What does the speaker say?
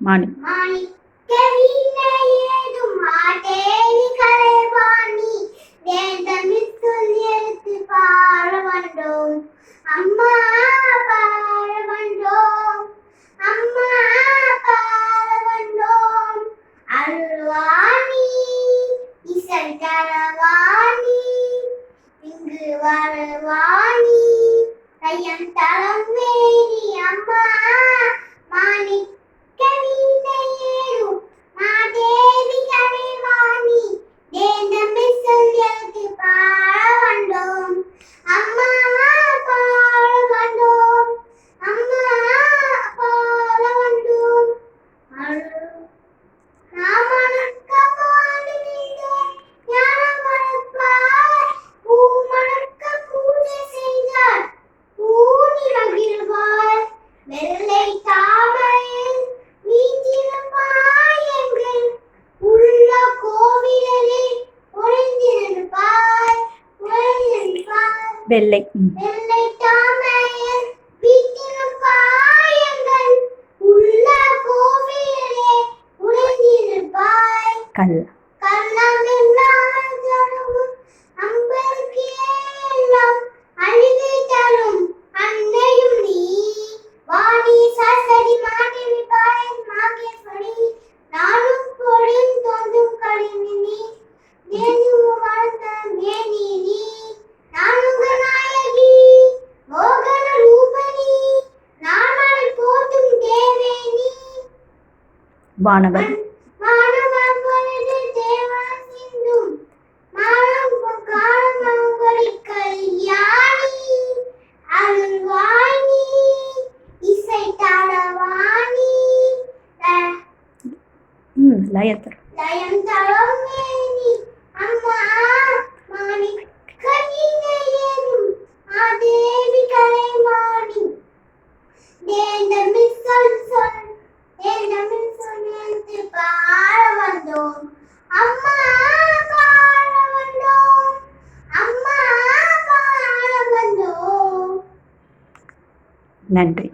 மாணி அம்மா பாட வந்தோம், அம்மா பாட வந்தோம், அருள்வாணி இசை தரவாணி இங்கு வரவாணி கையம் தளம் வேணி அம்மா மாணிக்க வீணையேறும் மாதேவி கலைவாணி தேந்தமே சொல்லி பாட வந்தோம், அம்மா பாட வந்தோம், அம்மா பாட வந்தோம், நாமணக்க பாடினீரே ஞானம் மணப்பாய் பூமணக்க பூஜை செய்தார் பூனி மகிழ்வாய் வெள்ளை தாமரையில் வீற்றிருப்பாய் எங்கள் உள்ள கோவிலிலே ஒளிந்திருப்பாய் வெள்ளை வெள்ளை தாமரையில் வீற்றிருப்பாய் எங்கள் உள்ள கோவிலிலே ஒளிந்திருப்பாய் கள்ளம் எல்லாம் தரும் அம்பருக்கு எல்லாம் அழுகை தரும் அன்னையும் நீ வாணி சரஸ்வதி மாதேவிபாய் மாகேஸ்வரி நானும் பொழில் தோன்றும் கடிமினி தேனும் வாழ்ந்த மேனி நீ நானுங்க நாயகி மோகன ரூபணி நாமலை போற்றும் தேவேனி வானவர் மாணவன் பொழுது தேவன் சிந்தும் மானம் காலம் மங்கை கல்யாணி அருள்வாணி இசை தரவாணி லயத்தர் லயம் தரம் வேணி அம்மா மாணிக்க வீணையேறும் மாதேவி கலைவாணி தேந்தமிழ் சொல் நேர்த்து பாட வந்தோம், அம்மா பாட வந்தோம், அம்மா பாட வந்தோம். நன்றி.